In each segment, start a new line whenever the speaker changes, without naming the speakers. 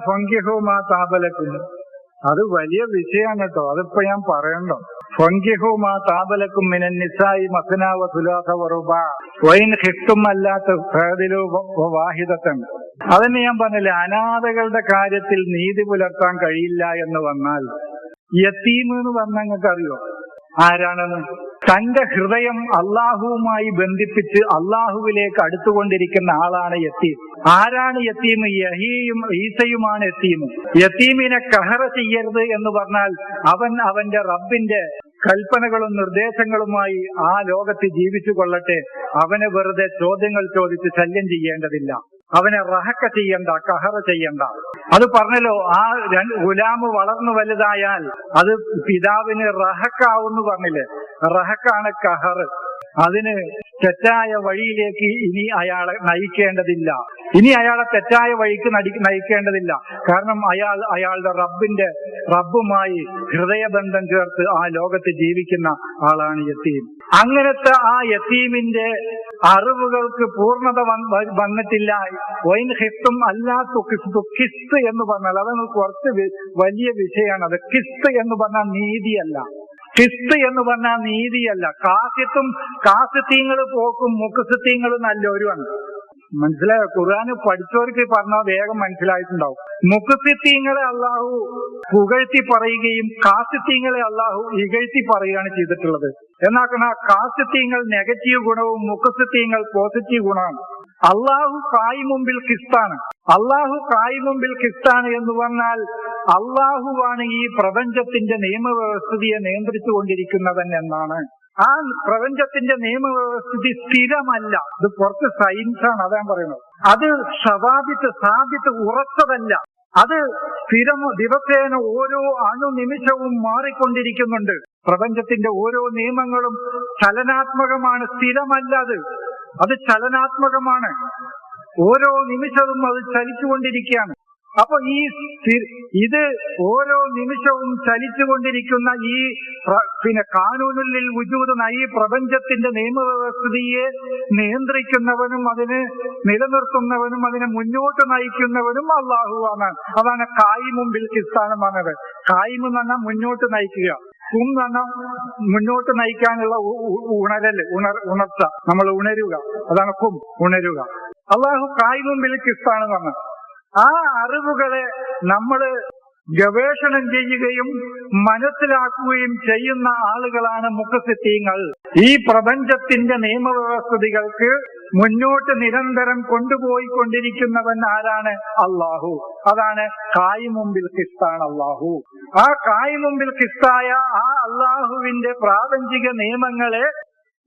ഫങ്കിഹു മാ താബലക്കും. അത് വലിയ വിഷയമാണ് കേട്ടോ, അതിപ്പോ ഞാൻ പറയണ്ടോ. ഫങ്കിഹു മാ താബലക്കും മിനൻ നിസാഇ മസ്നാ വ സുലാസ വ റുബാ വഇൻ ഖിഫ്തും അല്ലാത്ത ഫഅദിലു വാഹിദതൻ. അതന്നെ ഞാൻ പറഞ്ഞില്ലേ, അനാഥകളുടെ കാര്യത്തിൽ നീതി പുലർത്താൻ കഴിയില്ല എന്ന് വന്നാൽ യതീം എന്ന് പറഞ്ഞാൽ നിങ്ങൾക്ക് അറിയോ ആരാണെന്ന്? തന്റെ ഹൃദയം അള്ളാഹുവുമായി ബന്ധിപ്പിച്ച് അള്ളാഹുവിലേക്ക് അടുത്തുകൊണ്ടിരിക്കുന്ന ആളാണ് യതീം. ആരാണ് യതീം? യഹീയും ഈസയുമാണ് യതീം. യതീമിനെ കഹറ ചെയ്യരുത് എന്ന് പറഞ്ഞാൽ അവൻ അവന്റെ റബ്ബിന്റെ കൽപ്പനകളും നിർദ്ദേശങ്ങളുമായി ആ ലോകത്ത് ജീവിച്ചു കൊള്ളട്ടെ. അവനെ വെറുതെ ചോദ്യങ്ങൾ ചോദിച്ച് ശല്യം ചെയ്യേണ്ടതില്ല, അവനെ റഹക്ക ചെയ്യണ്ട, കഹറ ചെയ്യണ്ട. അത് പറഞ്ഞല്ലോ, ആ ഗുലാമ് വളർന്നു വലുതായാൽ അത് പിതാവിന് റഹക്കാവെന്ന് പറഞ്ഞില്ലേ. റഹക്കാണ് കഹർ. അതിന് തെറ്റായ വഴിയിലേക്ക് ഇനി അയാളെ നയിക്കേണ്ടതില്ല, ഇനി അയാളെ തെറ്റായ വഴിക്ക് നയിക്കേണ്ടതില്ല. കാരണം അയാളുടെ റബ്ബുമായി ഹൃദയബന്ധം ചേർത്ത് ആ ലോകത്ത് ജീവിക്കുന്ന ആളാണ് യതീം. അങ്ങനത്തെ ആ യതീമിന്റെ അറിവുകൾക്ക് പൂർണ്ണത വന്നിട്ടില്ല. വൈൻ ഹിസ്തും അല്ലാത്ത കിസ്ത് എന്ന് പറഞ്ഞാൽ അതൊന്ന് കുറച്ച് വലിയ വിഷയമാണ്. അത് കിസ്ത് എന്ന് പറഞ്ഞാൽ നീതിയല്ല, കിസ്ത് എന്ന് പറഞ്ഞാൽ നീതിയല്ല. കാസിത്യങ്ങൾ പോക്കും മുഖസിത്യങ്ങൾ നല്ലവരുമാണ്. മനസ്സിലായോ? ഖുർആന് പഠിച്ചവർക്ക് പറഞ്ഞാൽ വേഗം മനസ്സിലായിട്ടുണ്ടാവും. മുഖസിത്യങ്ങളെ അള്ളാഹു പുകഴ്ത്തി പറയുകയും കാസിത്യങ്ങളെ അള്ളാഹു ഇകഴ്ത്തി പറയുകയാണ് ചെയ്തിട്ടുള്ളത്. എന്നാൽ കാസിത്യങ്ങൾ നെഗറ്റീവ് ഗുണവും മുഖസിത്യങ്ങൾ പോസിറ്റീവ് ഗുണമാണ്. അള്ളാഹു കായിമുമ്പിൽ കിസ്താണ്. അള്ളാഹു കായിമുമ്പിൽ കിസ്താണ് എന്ന് പറഞ്ഞാൽ അള്ളാഹുവാണ് ഈ പ്രപഞ്ചത്തിന്റെ നിയമവ്യവസ്ഥിതിയെ നിയന്ത്രിച്ചു കൊണ്ടിരിക്കുന്നവൻ എന്നാണ്. ആ പ്രപഞ്ചത്തിന്റെ നിയമവ്യവസ്ഥിതി സ്ഥിരമല്ല, ഇത് കുറച്ച് സയൻസാണ്. അതാ പറയുന്നത്. അത് സാബിത്ത് ഉറച്ചതല്ല, അത് ദിവസേന ഓരോ അണുനിമിഷവും മാറിക്കൊണ്ടിരിക്കുന്നുണ്ട്. പ്രപഞ്ചത്തിന്റെ ഓരോ നിയമങ്ങളും ചലനാത്മകമാണ്, സ്ഥിരമല്ല. അത് ചലനാത്മകമാണ്. ഓരോ നിമിഷവും അത് ചലിച്ചുകൊണ്ടിരിക്കുകയാണ്. അപ്പൊ ഇത് ഓരോ നിമിഷവും ചലിച്ചുകൊണ്ടിരിക്കുന്ന ഈ കാനൂനുൽ വുജൂദ് ഈ പ്രപഞ്ചത്തിന്റെ നിയമവ്യവസ്ഥിതിയെ നിയന്ത്രിക്കുന്നവനും അതിനെ നിലനിർത്തുന്നവനും അതിനെ മുന്നോട്ട് നയിക്കുന്നവനും അള്ളാഹുവാണ്. അതാണ് കായിമും ബിൽ കിസ്താനും പറഞ്ഞത്. കായിം എന്ന് പറഞ്ഞാൽ മുന്നോട്ട് നയിക്കുക, കും എന്ന് പറഞ്ഞാൽ മുന്നോട്ട് നയിക്കാനുള്ള ഉണർച്ച, നമ്മൾ ഉണരുക, അതാണ് കും, ഉണരുക. അള്ളാഹു കായിമും ബിൽ കിസ്താന്ന് പറഞ്ഞത്. ആ അറിവുകളെ നമ്മൾ ഗവേഷണം ചെയ്യുകയും മനസ്സിലാക്കുകയും ചെയ്യുന്ന ആളുകളാണ് മുഖസിത്യങ്ങൾ. ഈ പ്രപഞ്ചത്തിന്റെ നിയമവ്യവസ്ഥിതികൾക്ക് മുന്നോട്ട് നിരന്തരം കൊണ്ടുപോയിക്കൊണ്ടിരിക്കുന്നവൻ ആരാണ്? അള്ളാഹു. അതാണ് കായിമുമ്പിൽ കിസ്താണ് അള്ളാഹു. ആ കായിമുമ്പിൽ കിസ്തായ ആ അള്ളാഹുവിന്റെ പ്രാപഞ്ചിക നിയമങ്ങളെ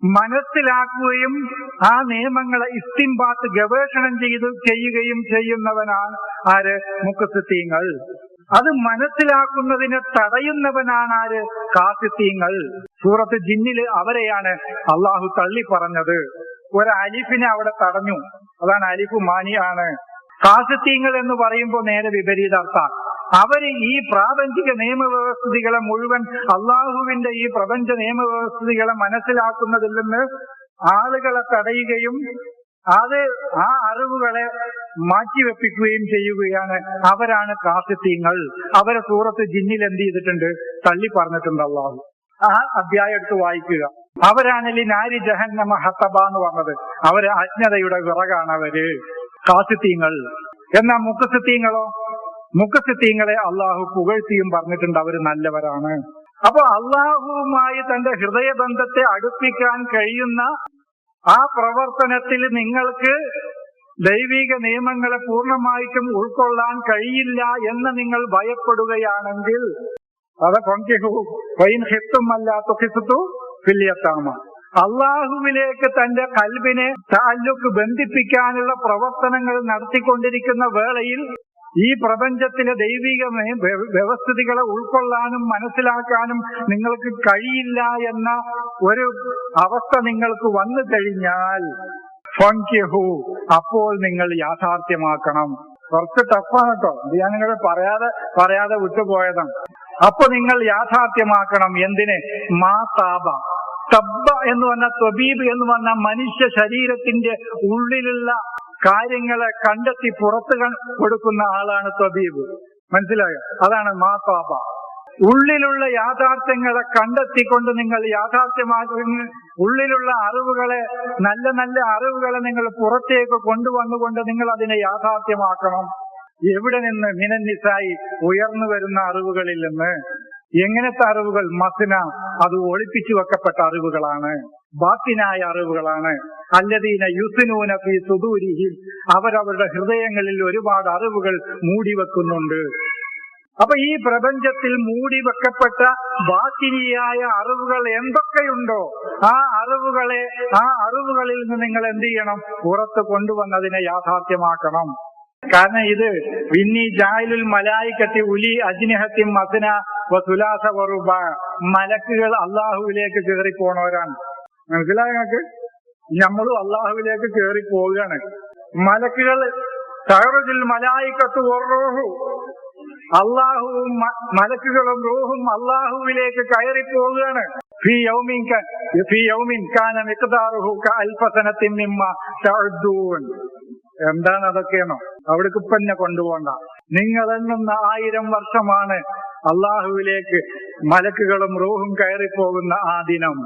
മനസ്സിലാക്കുകയും ആ നിയമങ്ങളെ ഇസ്തിംബാത്ത് ഗവേഷണം ചെയ്യുകയും ചെയ്യുന്നവനാണ് ആര്? മുഖസിത്യങ്ങൾ. അത് മനസ്സിലാക്കുന്നതിനെ തടയുന്നവനാണ് ആര്? കാസിത്യങ്ങൾ. സൂറത്ത് ജിന്നില് അവരെയാണ് അള്ളാഹു തള്ളി പറഞ്ഞത്. ഒരു അലിഫിനെ അവിടെ തടഞ്ഞു, അതാണ് അലിഫ് മാനിയാണ്. കാസിത്യങ്ങൾ എന്ന് പറയുമ്പോൾ നേരെ വിപരീതാർത്ഥം. അവര് ഈ പ്രാപഞ്ചിക നിയമവ്യവസ്ഥിതികളെ മുഴുവൻ അള്ളാഹുവിന്റെ ഈ പ്രപഞ്ച നിയമവ്യവസ്ഥിതികളെ മനസ്സിലാക്കുന്നതിൽ നിന്ന് ആളുകളെ തടയുകയും ആ അറിവുകളെ മാറ്റിവെപ്പിക്കുകയും ചെയ്യുകയാണ്. അവരാണ് കാസിത്യങ്ങൾ. അവരെ സൂറത്ത് ജിന്നിൽ എന്ത് ചെയ്തിട്ടുണ്ട്? തള്ളി പറഞ്ഞിട്ടുണ്ട് അള്ളാഹു. ആ അധ്യായം എടുത്ത് വായിക്കുക. അവരാണ് നാരി ജഹന്നമ ഹത്തബ എന്ന് പറഞ്ഞത്. അവര് അജ്ഞതയുടെ വിറകാണ് അവര്, കാസിത്യങ്ങൾ. എന്നാൽ മുഖസിത്യങ്ങളോ? മുഖസിത്യങ്ങളെ അള്ളാഹു പുകഴ്ത്തിയും പറഞ്ഞിട്ടുണ്ട്, അവര് നല്ലവരാണ്. അപ്പൊ അള്ളാഹുവുമായി തന്റെ ഹൃദയബന്ധത്തെ അടുപ്പിക്കാൻ കഴിയുന്ന ആ പ്രവർത്തനത്തിൽ നിങ്ങൾക്ക് ദൈവിക നിയമങ്ങളെ പൂർണ്ണമായിട്ടും ഉൾക്കൊള്ളാൻ കഴിയില്ല എന്ന് നിങ്ങൾ ഭയപ്പെടുകയാണെങ്കിൽ അള്ളാഹുവിലേക്ക് തന്റെ കൽബിനെ തഅല്ലുഖ് ബന്ധിപ്പിക്കാനുള്ള പ്രവർത്തനങ്ങൾ നടത്തിക്കൊണ്ടിരിക്കുന്ന വേളയിൽ ഈ പ്രപഞ്ചത്തിലെ ദൈവിക വ്യവസ്ഥിതികളെ ഉൾക്കൊള്ളാനും മനസ്സിലാക്കാനും നിങ്ങൾക്ക് കഴിയില്ല എന്ന ഒരു അവസ്ഥ നിങ്ങൾക്ക് വന്നു കഴിഞ്ഞാൽ ഫൻകിഹു, അപ്പോൾ നിങ്ങൾ യാഥാർത്ഥ്യമാക്കണം. കുറച്ച് ടഫാണ് കേട്ടോ, ഇത് ഞാൻ നിങ്ങൾ പറയാതെ വിട്ടുപോയതാണ്. അപ്പൊ നിങ്ങൾ യാഥാർത്ഥ്യമാക്കണം. എന്തിന്? മാ താബ. തബ്ബ എന്ന് പറഞ്ഞാൽ ത്വബീബ് എന്ന് പറഞ്ഞാൽ മനുഷ്യ ശരീരത്തിന്റെ ഉള്ളിലുള്ള കാര്യങ്ങളെ കണ്ടെത്തി പുറത്ത് കൊടുക്കുന്ന ആളാണ് തബീബ്. മനസ്സിലായോ? അതാണ് മാതാബ. ഉള്ളിലുള്ള യാഥാർത്ഥ്യങ്ങളെ കണ്ടെത്തിക്കൊണ്ട് നിങ്ങൾ യാഥാർത്ഥ്യമാക്കുന്ന ഉള്ളിലുള്ള അറിവുകളെ, നല്ല നല്ല അറിവുകളെ നിങ്ങൾ പുറത്തേക്ക് കൊണ്ടുവന്നുകൊണ്ട് നിങ്ങൾ അതിനെ യാഥാർത്ഥ്യമാക്കണം. എവിടെ നിന്ന്? മിനന്നിസായി, ഉയർന്നു വരുന്ന അറിവുകളിൽ നിന്ന്. എങ്ങനത്തെ അറിവുകൾ? മസ്ന, അത് ഒളിപ്പിച്ചു വെക്കപ്പെട്ട അറിവുകളാണ്, ബാത്തിനായ അറിവുകളാണ്. അല്ലദീന യുസ്നൂന ഫീ സുദൂരിഹിം, അവരവരുടെ ഹൃദയങ്ങളിൽ ഒരുപാട് അറിവുകൾ മൂടിവെക്കുന്നുണ്ട്. അപ്പൊ ഈ പ്രപഞ്ചത്തിൽ മൂടി വെക്കപ്പെട്ട ബാത്തിനിയായ അറിവുകൾ എന്തൊക്കെയുണ്ടോ ആ അറിവുകളിൽ നിന്ന് നിങ്ങൾ എന്ത് ചെയ്യണം? പുറത്ത് കൊണ്ടുവന്നതിനെ യാഥാർത്ഥ്യമാക്കണം. കാരണം ഇത് വിന്നി ജായിലുൽ മലായികത്തി ഉലി അജ്നിഹത്തി മസ്ന വസുലാസ വറുബ, മലക്കുകൾ അള്ളാഹുവിലേക്ക് കയറി പോണവരാണ്. മനസ്സിലായ നിങ്ങൾക്ക്? നമ്മളും അള്ളാഹുവിലേക്ക് കയറി പോവുകയാണ്. മലക്കുകൾ തഅറുജുൽ മലായികത്തു വറൂഹു, അള്ളാഹുവും മലക്കുകളും റൂഹും അള്ളാഹുവിലേക്ക് കയറി പോവുകയാണ്. ഫീ യൗമിൻ കാന മിഖ്ദാറുഹു കഅൽഫ സനത്തിൻ മിമ്മാ തഅദ്ദൂൻ. എന്താണ് അതൊക്കെയാണോ? അവിടേക്ക് ഇപ്പന്നെ കൊണ്ടുപോകണ്ട. നിങ്ങൾ എണ്ണുന്ന 1000 വർഷമാണ് അള്ളാഹുവിലേക്ക് മലക്കുകളും റൂഹും കയറിപ്പോകുന്ന ആ ദിനം.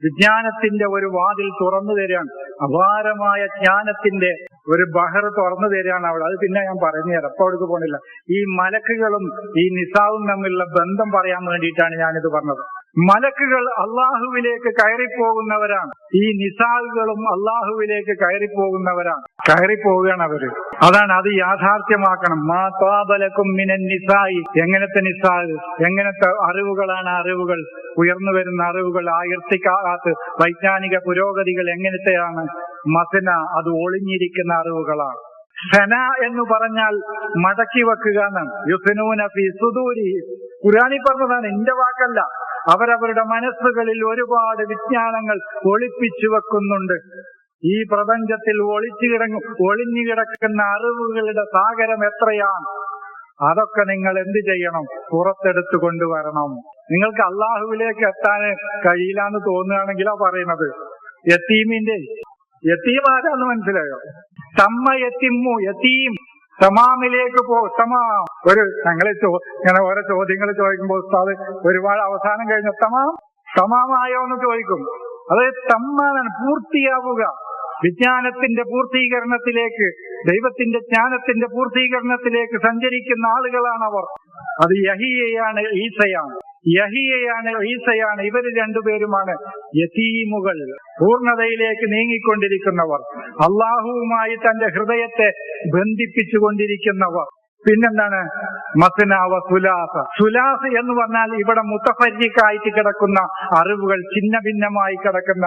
വിജ്ഞാനത്തിന്റെ ഒരു വാതിൽ തുറന്നു തരാൻ, അപാരമായ ജ്ഞാനത്തിന്റെ ഒരു ബഹർ തുറന്നു തരാണ് അവിടെ. അത് പിന്നെ ഞാൻ പറഞ്ഞു തരാം, അപ്പൊ അവിടേക്ക് പോണില്ല. ഈ മലക്കുകളും ഈ നിസാവും തമ്മിലുള്ള ബന്ധം പറയാൻ വേണ്ടിയിട്ടാണ് ഞാനിത് പറഞ്ഞത്. മലക്കുകൾ അള്ളാഹുവിലേക്ക് കയറിപ്പോകുന്നവരാണ്, ഈ നിസാവുകളും അള്ളാഹുവിലേക്ക് കയറിപ്പോവുകയാണ് അവര്. അതാണ്, അത് യാഥാർത്ഥ്യമാക്കണം. മാ ത്വാബലക്കും മിനൻ നിസായി. എങ്ങനത്തെ നിസാവ്, എങ്ങനത്തെ അറിവുകളാണ്? അറിവുകൾ, ഉയർന്നു വരുന്ന അറിവുകൾ, ആയിർത്തിക്കാത്ത വൈജ്ഞാനിക പുരോഗതികൾ എങ്ങനത്തെയാണ്? മസ്ന, അത് ഒളിഞ്ഞിരിക്കുന്ന അറിവുകളാണ്. സന എന്ന് പറഞ്ഞാൽ മടക്കി വെക്കുക എന്നാണ്. യുസ്നൂന ഫീ സുദൂരി, ഖുർആനിൽ പറഞ്ഞതാണ്, എന്റെ വാക്കല്ല. അവരവരുടെ മനസ്സുകളിൽ ഒരുപാട് വിജ്ഞാനങ്ങൾ ഒളിപ്പിച്ചു വെക്കുന്നുണ്ട്. ഈ പ്രപഞ്ചത്തിൽ ഒളിഞ്ഞു കിടക്കുന്ന അറിവുകളുടെ സാഗരം എത്രയാണ്? അതൊക്കെ നിങ്ങൾ എന്ത് ചെയ്യണം? പുറത്തെടുത്തു കൊണ്ടുവരണം. നിങ്ങൾക്ക് അള്ളാഹുവിലേക്ക് എത്താൻ കഴിയില്ലാന്ന് തോന്നുകയാണെങ്കിലാ പറയുന്നത്. യത്തീം ആരാന്ന് മനസ്സിലായോ? യത്തീം തമാമിലേക്ക് തമാം. ഞങ്ങളെ ഇങ്ങനെ ഓരോ ചോദ്യങ്ങൾ ചോദിക്കുമ്പോൾ ഉസ്താദ് ഒരുപാട് അവസാനം കഴിഞ്ഞ തമാമായോ എന്ന് ചോദിക്കും. അത് തമ്മാണ്, പൂർത്തിയാവുക. വിജ്ഞാനത്തിന്റെ പൂർത്തീകരണത്തിലേക്ക്, ദൈവത്തിന്റെ ജ്ഞാനത്തിന്റെ പൂർത്തീകരണത്തിലേക്ക് സഞ്ചരിക്കുന്ന ആളുകളാണവർ. അത് യഹിയയാണ്, ഈസയാണ്. ഇവര് രണ്ടുപേരുമാണ് യതീമുകൾ, പൂർണ്ണതയിലേക്ക് നീങ്ങിക്കൊണ്ടിരിക്കുന്നവർ, അള്ളാഹുവുമായി തന്റെ ഹൃദയത്തെ ബന്ധിപ്പിച്ചുകൊണ്ടിരിക്കുന്നവർ. പിന്നെന്താണ്? മസ്ന വ സുലാസ് എന്ന് പറഞ്ഞാൽ ഇവിടെ മുതഫരിഖായിട്ട് കിടക്കുന്ന അറിവുകൾ, ഛിന്ന ഭിന്നമായി കിടക്കുന്ന,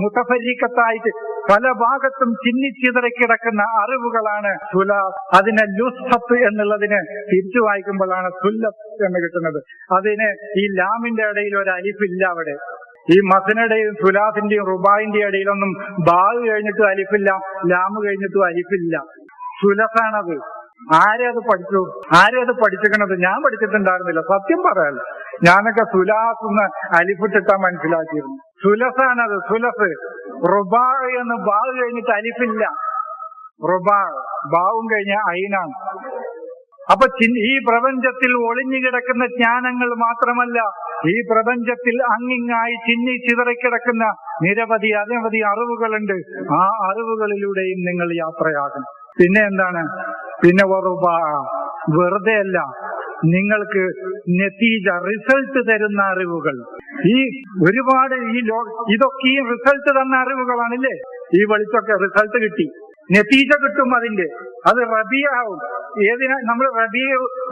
മുതഫരിഖത്തായിട്ട് പല ഭാഗത്തും ചിന്നിച്ചിതറി കിടക്കുന്ന അറിവുകളാണ് സുലാസ്. അതിനെ ലുസ്ഹത്ത് എന്നുള്ളതിനെ തിരിച്ചു വായിക്കുമ്പോഴാണ് സുല്ലത്ത് എന്ന് കിട്ടുന്നത്. അതിന് ഈ ലാമിന്റെ ഇടയിൽ ഒരു അലിഫില്ല. അവിടെ ഈ മസ്നയുടെയും സുലാസിന്റെയും റുബായിന്റെയും ഇടയിലൊന്നും ബാവ് കഴിഞ്ഞിട്ടും അലിഫില്ല, ലാമ് കഴിഞ്ഞിട്ടും അലിഫില്ല. സുലസാണത്. ആരത് പഠിച്ചിരിക്കണത്? ഞാൻ പഠിച്ചിട്ടുണ്ടായിരുന്നില്ല, സത്യം പറയാലോ. ഞാനൊക്കെ സുലാസ് അലിഫിട്ടിട്ടാ മനസ്സിലാക്കിയിരുന്നു. സുലസാണത്, സുലസ്. റുബാ എന്ന് ബാവ് കഴിഞ്ഞിട്ട് അലിഫില്ല. റുബാ ബാവും കഴിഞ്ഞ ഐനാണ്. അപ്പൊ ഈ പ്രപഞ്ചത്തിൽ ഒളിഞ്ഞു കിടക്കുന്ന ജ്ഞാനങ്ങൾ മാത്രമല്ല, ഈ പ്രപഞ്ചത്തിൽ അങ്ങിങ്ങായി ചിന്നി ചിതറിക്കിടക്കുന്ന നിരവധി അനവധി അറിവുകളുണ്ട്. ആ അറിവുകളിലൂടെയും നിങ്ങൾ യാത്രയാകണം. പിന്നെ എന്താണ്? പിന്നെ വെറുതെ അല്ല, നിങ്ങൾക്ക് നതീജ, റിസൾട്ട് തരുന്ന അറിവുകൾ. ഈ ഒരുപാട് ഇതൊക്കെ ഈ റിസൾട്ട് തന്ന അറിവുകളാണില്ലേ? ഈ വെളിച്ചൊക്കെ റിസൾട്ട് കിട്ടി, നതീജ കിട്ടും അതിന്റെ. അത് റബിയാവും. ഏതിനാ നമ്മൾ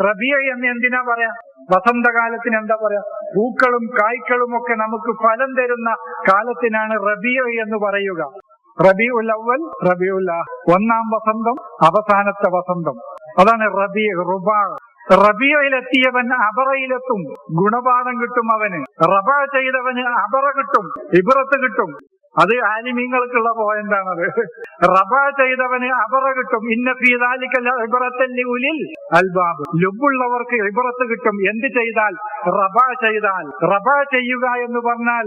റബിയ എന്ന് എന്തിനാ പറയാ? വസന്തകാലത്തിന് എന്താ പറയാ? പൂക്കളും കായ്ക്കളും ഒക്കെ നമുക്ക് ഫലം തരുന്ന കാലത്തിനാണ് റബിയ എന്ന് പറയുക. റബീഉൽ അവ്വൽ, റബീഉൽ ആഖിർ, ഒന്നാം വസന്തം, അവസാനത്തെ വസന്തം. അതാണ് റുബാ. റബീഇലെത്തിയവൻ അബറയിലെത്തും, ഗുണപാഠം കിട്ടും അവന്. റബ ചെയ്തവന് അബറ കിട്ടും, ഇബ്രത്ത് കിട്ടും. അത് ആലിമീങ്ങൾക്കുള്ള പോയിന്റാണത്. റബ ചെയ്തവന് അബറ കിട്ടും. ഇന്ന ഫീ ദാലിക ലഇബ്റത്തൻ ലിഉലിൽ അൽബാബ്. ലുബ്ബുള്ളവർക്ക് ഇബ്റത്ത് കിട്ടും. എന്ത് ചെയ്താൽ? റബ ചെയ്താൽ. റബ ചെയ്യുക എന്ന് പറഞ്ഞാൽ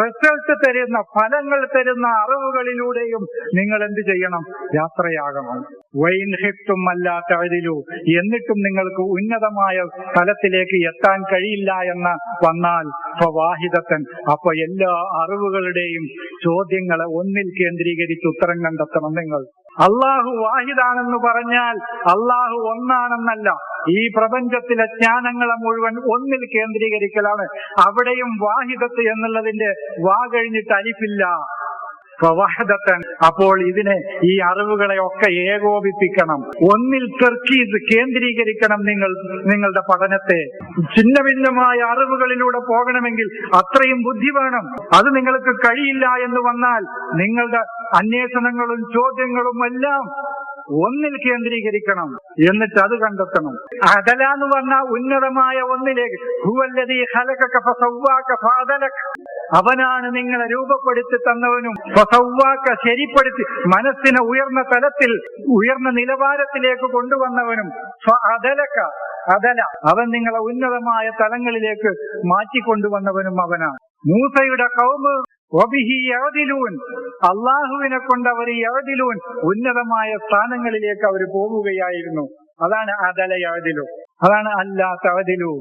റിസൾട്ട് തരുന്ന, ഫലങ്ങൾ തരുന്ന അറിവുകളിലൂടെയും നിങ്ങൾ എന്ത് ചെയ്യണം? യാത്രയാകണം. വൈൻ ഹിഫ്തും അല്ലാ തഅദിലു, എന്നിട്ടും നിങ്ങൾക്ക് ഉന്നതമായ സ്ഥലത്തിലേക്ക് എത്താൻ കഴിയില്ല എന്ന് വന്നാൽ ഫവാഹിദത്തൻ, അപ്പൊ എല്ലാ അറിവുകളുടെയും ചോദ്യങ്ങളെ ഒന്നിൽ കേന്ദ്രീകരിച്ച് ഉത്തരം കണ്ടെത്തണം നിങ്ങൾ. അള്ളാഹു വാഹിദാണെന്ന് പറഞ്ഞാൽ അള്ളാഹു ഒന്നാണെന്നല്ല. ഈ പ്രപഞ്ചത്തിലെ ജ്ഞാനങ്ങളെ മുഴുവൻ ഒന്നിൽ കേന്ദ്രീകരിക്കലാണ്. അവിടെയും വാഹിദത്ത് എന്നുള്ളതിന്റെ വാ കഴിഞ്ഞിട്ട് അലിഫില്ല. ഫവാഹിദത്തൻ, അപ്പോൾ ഇതിനെ, ഈ അറിവുകളെ ഒക്കെ ഏകോപിപ്പിക്കണം. ഒന്നിൽ തർക്കീസ് കേന്ദ്രീകരിക്കണം. നിങ്ങളുടെ പഠനത്തെ ഛിന്ന ഭിന്നമായ അറിവുകളിലൂടെ പോകണമെങ്കിൽ അത്രയും ബുദ്ധി വേണം. അത് നിങ്ങൾക്ക് കഴിയില്ല എന്ന് വന്നാൽ നിങ്ങളുടെ അന്വേഷണങ്ങളും ചോദ്യങ്ങളും എല്ലാം ഒന്നിൽ കേന്ദ്രീകരിക്കണം. എന്നിട്ട് അത് കണ്ടെത്തണം. അദല എന്ന് പറഞ്ഞാൽ ഉന്നതമായ ഒന്നിലേക്ക്. ഹുവല്ലദീ ഖലഖക ഫസവ്വാക ഫഅദലക, അവനാണ് നിങ്ങളെ രൂപപ്പെടുത്തി തന്നവനും ഫസവ്വാക, ശരിപ്പെടുത്തി മനസ്സിനെ ഉയർന്ന തലത്തിൽ, ഉയർന്ന നിലവാരത്തിലേക്ക് കൊണ്ടുവന്നവനും ഫഅദലക, അദല, അവൻ നിങ്ങളെ ഉന്നതമായ തലങ്ങളിലേക്ക് മാറ്റിക്കൊണ്ടുവന്നവനും അവനാണ്. മൂസയുടെ ഖൗമ് വബിഹി യഅദിലൂൻ, അള്ളാഹുവിനെ കൊണ്ട് അവർ യഅദിലൂൻ, ഉന്നതമായ സ്ഥാനങ്ങളിലേക്ക് അവർ പോവുകയായിരുന്നു. അതാണ് അദല യഅദിലു, അതാണ് അല്ലാ തഅദിലു.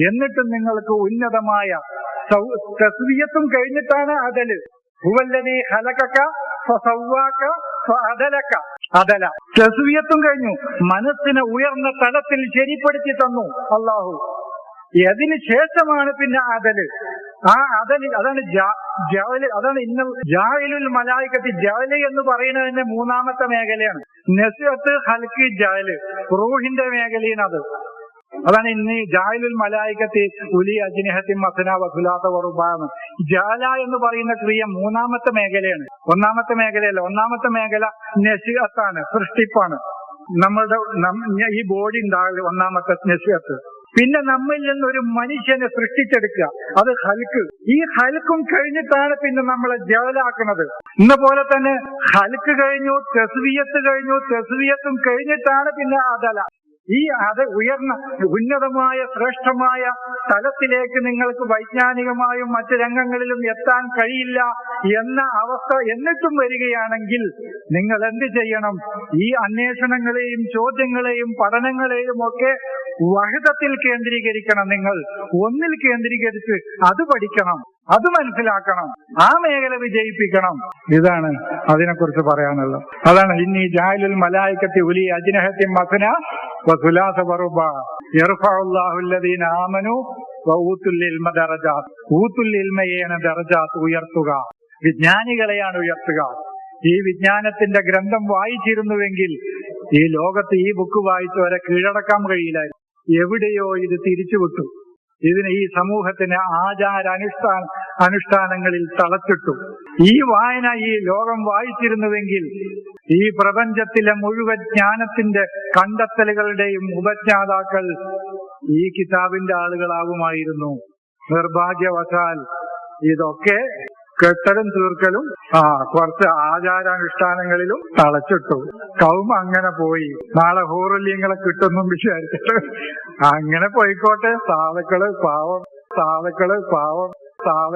എന്നിട്ടും നിങ്ങൾക്ക് ഉന്നതമായ തസ്വിയത്തും കഴിഞ്ഞിട്ടാണ് അദല്. ഹുവല്ലദീ ഖലഖക ഫസവ്വാക ഫഅദലക, അദല. തസ്വിയത്തും കഴിഞ്ഞു, മനസ്സിനെ ഉയർന്ന തലത്തിൽ ശരിപ്പെടുത്തി തന്നു അള്ളാഹു. അതിന് ശേഷമാണ് പിന്നെ അദല്. ആ അദല്, അതാണ് ജഅല്, അതാണ് ഇന്ന ജാഇലുൽ മലായികത്തി. ജഅല് എന്ന് പറയുന്നതിന്റെ മൂന്നാമത്തെ മേഖലയാണ്. നസ്അത്ത്, ഖൽഖ്, ജഅല്, റൂഹിന്റെ മേഖലയാണ് അത്. അതാണ് ഇന്ന് ജാഇലുൽ മലായികത്തി ഉലി അജ്നിഹത്തി മസ്ന വസുലാസ വറുബാന്ന്. ജഅല എന്ന് പറയുന്ന ക്രിയ മൂന്നാമത്തെ മേഖലയാണ്, ഒന്നാമത്തെ മേഖലയല്ല. ഒന്നാമത്തെ മേഖല നസ്അത്താണ്, സൃഷ്ടിപ്പാണ്. നമ്മളുടെ ഈ ബോഡി ഉണ്ടാകല് ഒന്നാമത്തെ നസ്അത്ത്. പിന്നെ നമ്മിൽ നിന്നൊരു മനുഷ്യനെ സൃഷ്ടിച്ചെടുക്കുക, അത് ഹൽക്ക്. ഈ ഹൽക്കും കഴിഞ്ഞിട്ടാണ് പിന്നെ നമ്മളെ ജഅലാക്കുന്നത്. ഇന്ന പോലെ തന്നെ ഹൽക്ക് കഴിഞ്ഞു, തസ്വിയത്ത് കഴിഞ്ഞു, തസ്വിയത്തും കഴിഞ്ഞിട്ടാണ് പിന്നെ അദല. ഈ അത് ഉയർന്ന ഉന്നതമായ ശ്രേഷ്ഠമായ തലത്തിലേക്ക് നിങ്ങൾക്ക് വൈജ്ഞാനികമായും മറ്റ് രംഗങ്ങളിലും എത്താൻ കഴിയില്ല എന്ന അവസ്ഥ എന്നിട്ടും വരികയാണെങ്കിൽ നിങ്ങൾ എന്ത് ചെയ്യണം? ഈ അന്വേഷണങ്ങളെയും ചോദ്യങ്ങളെയും പഠനങ്ങളെയും ഒക്കെ വഹദത്തിൽ കേന്ദ്രീകരിക്കണം. നിങ്ങൾ ഒന്നിൽ കേന്ദ്രീകരിച്ച് അത് പഠിക്കണം, അത് മനസ്സിലാക്കണം, ആ മേഖല വിജയിപ്പിക്കണം. ഇതാണ് അതിനെക്കുറിച്ച് പറയാനുള്ളത്. അതാണ് ഇന്നീ ജാഇലുൽ മലായികത്തി ഉലി അജ്നിഹത്തി മസ്ന വസുലാസ വറുബ യർഫഉല്ലാഹു അല്ലദീന ആമനു വഊതുൽ ഇൽമ ദറജാത്ത്. ഊതുൽ ഇൽമയെയാണ് ദറജാത്ത്, ഉയർത്തുക. വിജ്ഞാനികളെയാണ് ഉയർത്തുക. ഈ വിജ്ഞാനത്തിന്റെ ഗ്രന്ഥം വായിച്ചിരുന്നുവെങ്കിൽ ഈ ലോകത്ത് ഈ ബുക്ക് വായിച്ചവരെ കീഴടക്കാൻ കഴിയില്ലായിരുന്നു. എവിടെയോ ഇത് തിരിച്ചുവിട്ടു. ഇതിന് ഈ സമൂഹത്തിന് അനുഷ്ഠാനങ്ങളിൽ തളച്ചിട്ടു. ഈ വായന ഈ ലോകം വായിച്ചിരുന്നുവെങ്കിൽ ഈ പ്രപഞ്ചത്തിലെ മുഴുവൻ ജ്ഞാനത്തിന്റെ കണ്ടെത്തലുകളുടെയും ഉപജ്ഞാതാക്കൾ ഈ കിതാബിന്റെ ആളുകളാകുമായിരുന്നു. നിർഭാഗ്യവശാൽ ഇതൊക്കെ കെട്ടലും തീർക്കലും കുറച്ച് ആചാരാനുഷ്ഠാനങ്ങളിലും തളച്ചിട്ടു. കൗമ അങ്ങനെ പോയി. നാളെ ഹൂറുല്യങ്ങളെ കിട്ടുന്നും വിചാരിച്ചിട്ട് അങ്ങനെ പോയിക്കോട്ടെ. സാധുക്കള് പാവം, സാധുക്കള് പാവം,